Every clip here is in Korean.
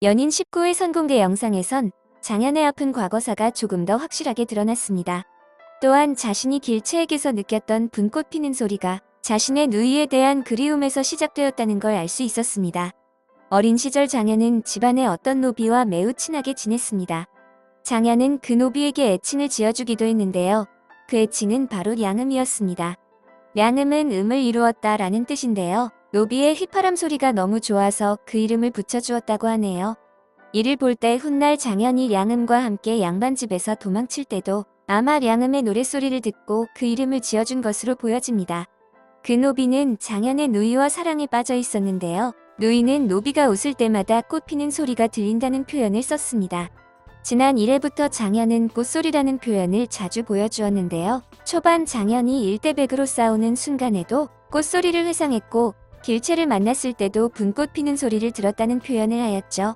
연인 19회 선공개 영상에선 장현의 아픈 과거사가 조금 더 확실하게 드러났습니다. 또한 자신이 길채에게서 느꼈던 분꽃 피는 소리가 자신의 누이에 대한 그리움에서 시작되었다는 걸 알 수 있었습니다. 어린 시절 장현은 집안의 어떤 노비와 매우 친하게 지냈습니다. 장현은 그 노비에게 애칭을 지어주기도 했는데요. 그 애칭은 바로 량음이었습니다. 량음은 음을 이루었다라는 뜻인데요. 노비의 휘파람 소리가 너무 좋아서 그 이름을 붙여주었다고 하네요. 이를 볼 때 훗날 장현이 량음과 함께 양반집에서 도망칠 때도 아마 량음의 노랫소리를 듣고 그 이름을 지어준 것으로 보여집니다. 그 노비는 장현의 누이와 사랑에 빠져 있었는데요. 누이는 노비가 웃을 때마다 꽃 피는 소리가 들린다는 표현을 썼습니다. 지난 1회부터 장현은 꽃소리라는 표현을 자주 보여주었는데요. 초반 장현이 1대100으로 싸우는 순간에도 꽃소리를 회상했고 길채를 만났을 때도 분꽃 피는 소리를 들었다는 표현을 하였죠.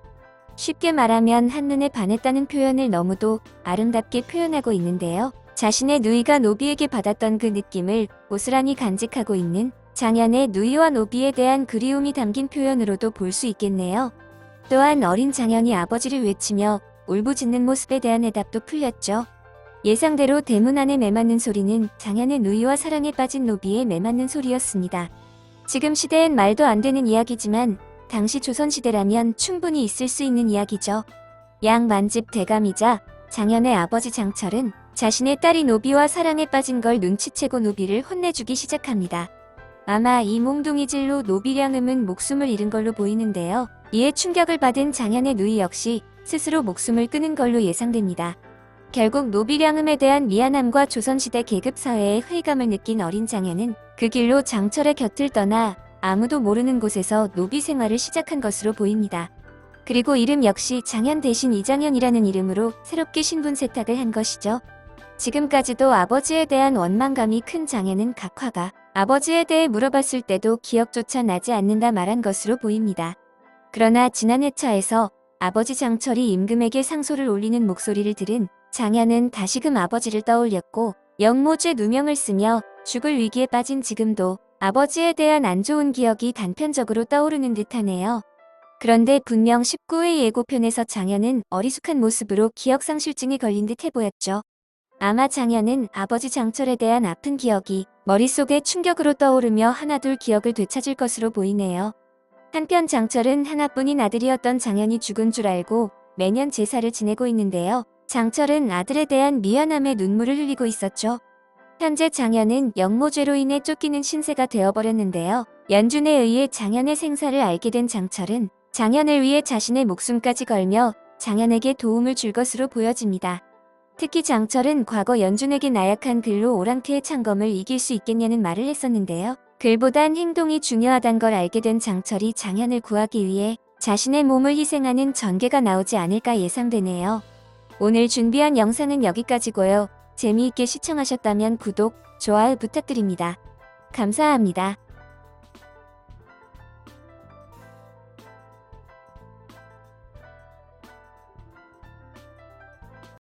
쉽게 말하면 한눈에 반했다는 표현을 너무도 아름답게 표현하고 있는데요. 자신의 누이가 노비에게 받았던 그 느낌을 고스란히 간직하고 있는 장현의 누이와 노비에 대한 그리움이 담긴 표현으로도 볼 수 있겠네요. 또한 어린 장현이 아버지를 외치며 울부짖는 모습에 대한 해답도 풀렸죠. 예상대로 대문 안에 매맞는 소리는 장현의 누이와 사랑에 빠진 노비의 매맞는 소리였습니다. 지금 시대엔 말도 안 되는 이야기지만 당시 조선시대라면 충분히 있을 수 있는 이야기죠. 양만집 대감이자 장현의 아버지 장철은 자신의 딸이 노비와 사랑에 빠진 걸 눈치채고 노비를 혼내주기 시작합니다. 아마 이 몽둥이질로 노비 량음은 목숨을 잃은 걸로 보이는데요. 이에 충격을 받은 장현의 누이 역시 스스로 목숨을 끊은 걸로 예상됩니다. 결국 노비 량음에 대한 미안함과 조선시대 계급사회의 회의감을 느낀 어린 장현은 그 길로 장철의 곁을 떠나 아무도 모르는 곳에서 노비 생활을 시작한 것으로 보입니다. 그리고 이름 역시 장현 대신 이장현이라는 이름으로 새롭게 신분 세탁을 한 것이죠. 지금까지도 아버지에 대한 원망감이 큰 장현은 각화가 아버지에 대해 물어봤을 때도 기억조차 나지 않는다 말한 것으로 보입니다. 그러나 지난 회차에서 아버지 장철이 임금에게 상소를 올리는 목소리를 들은 장현은 다시금 아버지를 떠올렸고 영모죄 누명을 쓰며 죽을 위기에 빠진 지금도 아버지에 대한 안 좋은 기억이 단편적으로 떠오르는 듯하네요. 그런데 분명 19회 예고편에서 장현은 어리숙한 모습으로 기억상실증이 걸린 듯해 보였죠. 아마 장현은 아버지 장철에 대한 아픈 기억이 머릿속에 충격으로 떠오르며 하나둘 기억을 되찾을 것으로 보이네요. 한편 장철은 하나뿐인 아들이었던 장현이 죽은 줄 알고 매년 제사를 지내고 있는데요. 장철은 아들에 대한 미안함에 눈물을 흘리고 있었죠. 현재 장현은 영모죄로 인해 쫓기는 신세가 되어버렸는데요. 연준에 의해 장현의 생사를 알게 된 장철은 장현을 위해 자신의 목숨까지 걸며 장현에게 도움을 줄 것으로 보여집니다. 특히 장철은 과거 연준에게 나약한 글로 오랑캐의 창검을 이길 수 있겠냐는 말을 했었는데요. 글보단 행동이 중요하단 걸 알게 된 장철이 장현을 구하기 위해 자신의 몸을 희생하는 전개가 나오지 않을까 예상되네요. 오늘 준비한 영상은 여기까지고요. 재미있게 시청하셨다면 구독, 좋아요 부탁드립니다. 감사합니다.